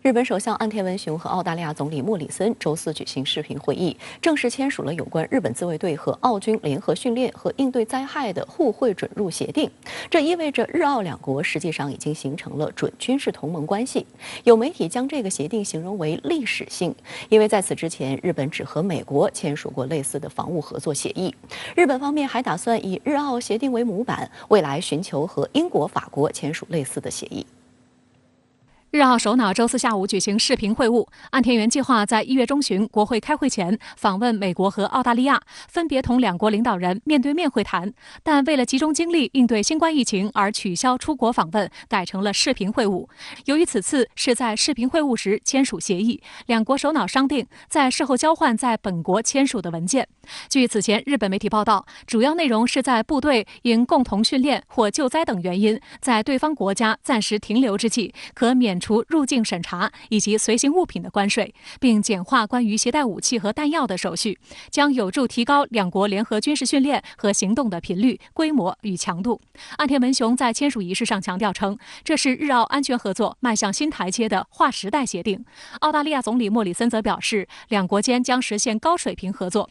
日本首相岸田文雄和澳大利亚总理莫里森周四举行视频会议，正式签署了有关日本自卫队和澳军联合训练和应对灾害的互惠准入协定。这意味着日澳两国实际上已经形成了准军事同盟关系。有媒体将这个协定形容为历史性，因为在此之前，日本只和美国签署过类似的防务合作协议。日本方面还打算以日澳协定为模板，未来寻求和英国、法国签署类似的协议。日澳首脑周四下午举行视频会晤，岸田原计划在1月中旬国会开会前访问美国和澳大利亚，分别同两国领导人面对面会谈，但为了集中精力应对新冠疫情而取消出国访问，改成了视频会晤。由于此次是在视频会晤时签署协议，两国首脑商定在事后交换在本国签署的文件。据此前日本媒体报道，主要内容是在部队因共同训练或救灾等原因在对方国家暂时停留之际，可免除入境审查以及随行物品的关税，并简化关于携带武器和弹药的手续，将有助提高两国联合军事训练和行动的频率、规模与强度。岸田文雄在签署仪式上强调称，这是日澳安全合作迈向新台阶的划时代协定。澳大利亚总理莫里森则表示，两国间将实现高水平合作。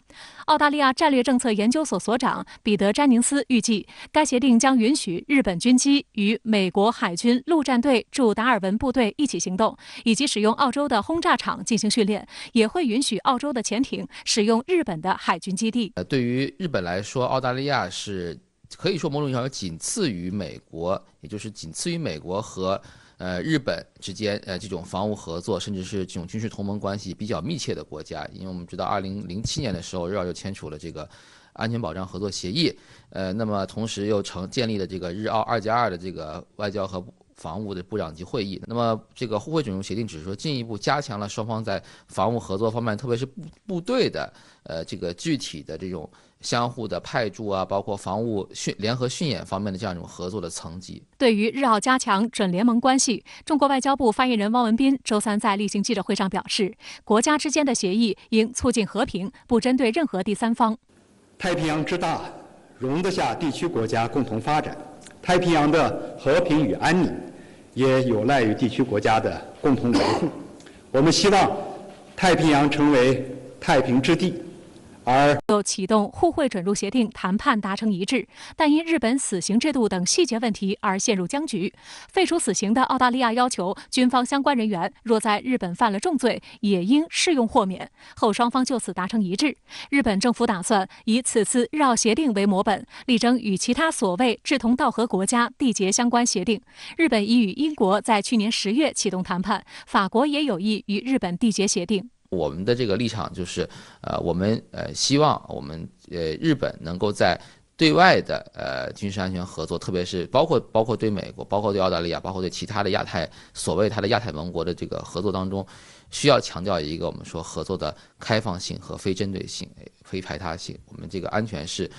澳大利亚战略政策研究所所长彼得·詹宁斯预计，该协定将允许日本军机与美国海军陆战队驻达尔文部队一起行动，以及使用澳洲的轰炸场进行训练，也会允许澳洲的潜艇使用日本的海军基地。对于日本来说，澳大利亚是可以说某种意义上仅次于美国，也就是仅次于美国和日本之间这种防务合作，甚至是这种军事同盟关系比较密切的国家。因为我们知道2007年的时候，日澳就签署了这个安全保障合作协议，那么同时又建立了这个日澳2+2的这个外交和防务的部长级会议。那么这个互惠准入协定只是说进一步加强了双方在防务合作方面，特别是部队的这个具体的这种相互的派驻啊，包括防务联合训演方面的这样一种合作的层级。对于日澳加强准联盟关系，中国外交部发言人汪文斌周三在例行记者会上表示，国家之间的协议应促进和平，不针对任何第三方。太平洋之大，容得下地区国家共同发展。太平洋的和平与安宁也有赖于地区国家的共同维护。我们希望太平洋成为太平之地，而又启动互惠准入协定谈判达成一致，但因日本死刑制度等细节问题而陷入僵局。废除死刑的澳大利亚要求军方相关人员若在日本犯了重罪，也应适用豁免。后双方就此达成一致。日本政府打算以此次日澳协定为模本，力争与其他所谓志同道合国家缔结相关协定。日本已与英国在去年10月启动谈判，法国也有意与日本缔结协定。我们的这个立场就是，我们希望我们日本能够在对外的军事安全合作，特别是包括对美国、包括对澳大利亚、包括对其他的所谓它的亚太盟国的这个合作当中，需要强调一个我们说合作的开放性和非针对性、非排他性。我们这个安全是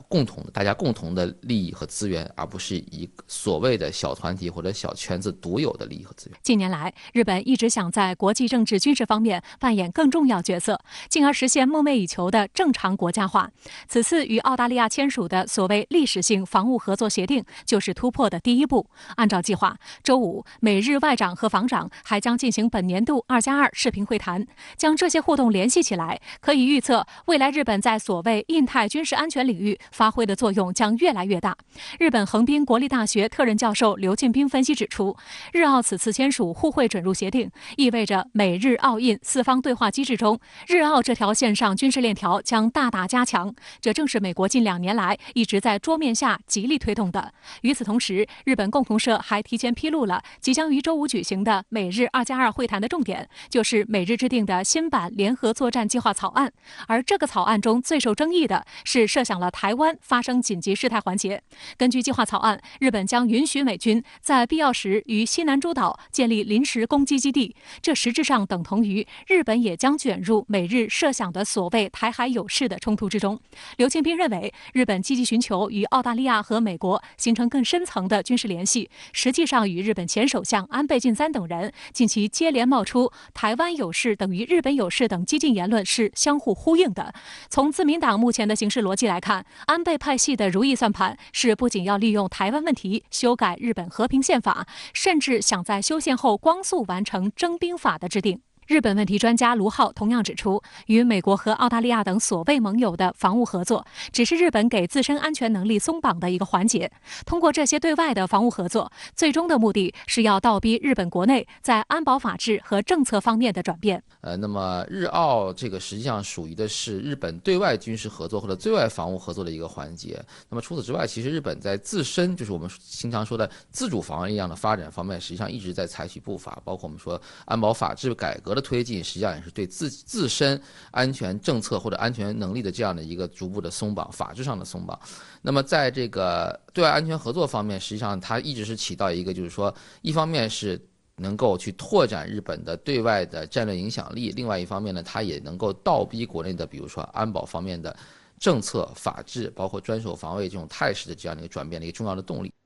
共同的，大家共同的利益和资源，而不是以所谓的小团体或者小圈子独有的利益和资源。近年来，日本一直想在国际政治军事方面扮演更重要角色，进而实现梦寐以求的正常国家化。此次与澳大利亚签署的所谓历史性防务合作协定，就是突破的第一步。按照计划，周五美日外长和防长还将进行本年度2+2视频会谈，将这些互动联系起来，可以预测未来日本在所谓印太军事安全领域发挥的作用将越来越大。日本横滨国立大学特任教授刘进兵分析指出，日澳此次签署互惠准入协定，意味着美日澳印四方对话机制中，日澳这条线上军事链条将大大加强。这正是美国近2年来一直在桌面下极力推动的。与此同时，日本共同社还提前披露了即将于周五举行的美日2+2会谈的重点，就是美日制定的新版联合作战计划草案。而这个草案中最受争议的是设想了台湾发生紧急事态环节。根据计划草案，日本将允许美军在必要时于西南诸岛建立临时攻击基地，这实质上等同于日本也将卷入美日设想的所谓台海有事的冲突之中。刘庆斌认为，日本积极寻求与澳大利亚和美国形成更深层的军事联系，实际上与日本前首相安倍晋三等人近期接连冒出台湾有事等于日本有事等激进言论是相互呼应的。从自民党目前的行事逻辑来看，看，安倍派系的如意算盘是不仅要利用台湾问题修改日本和平宪法，甚至想在修宪后光速完成征兵法的制定。日本问题专家卢浩同样指出，与美国和澳大利亚等所谓盟友的防务合作，只是日本给自身安全能力松绑的一个环节。通过这些对外的防务合作，最终的目的是要倒逼日本国内在安保法治和政策方面的转变。那么日澳这个实际上属于的是日本对外军事合作或者对外防务合作的一个环节。那么除此之外，其实日本在自身就是我们经常说的自主防卫力量的发展方面，实际上一直在采取步伐，包括我们说安保法治改革的推进，实际上也是对自身安全政策或者安全能力的这样的一个逐步的松绑，法制上的松绑。那么在这个对外安全合作方面，实际上它一直是起到一个就是说，一方面是能够去拓展日本的对外的战略影响力，另外一方面呢，它也能够倒逼国内的比如说安保方面的政策、法治，包括专守防卫这种态势的这样的一个转变的一个重要的动力。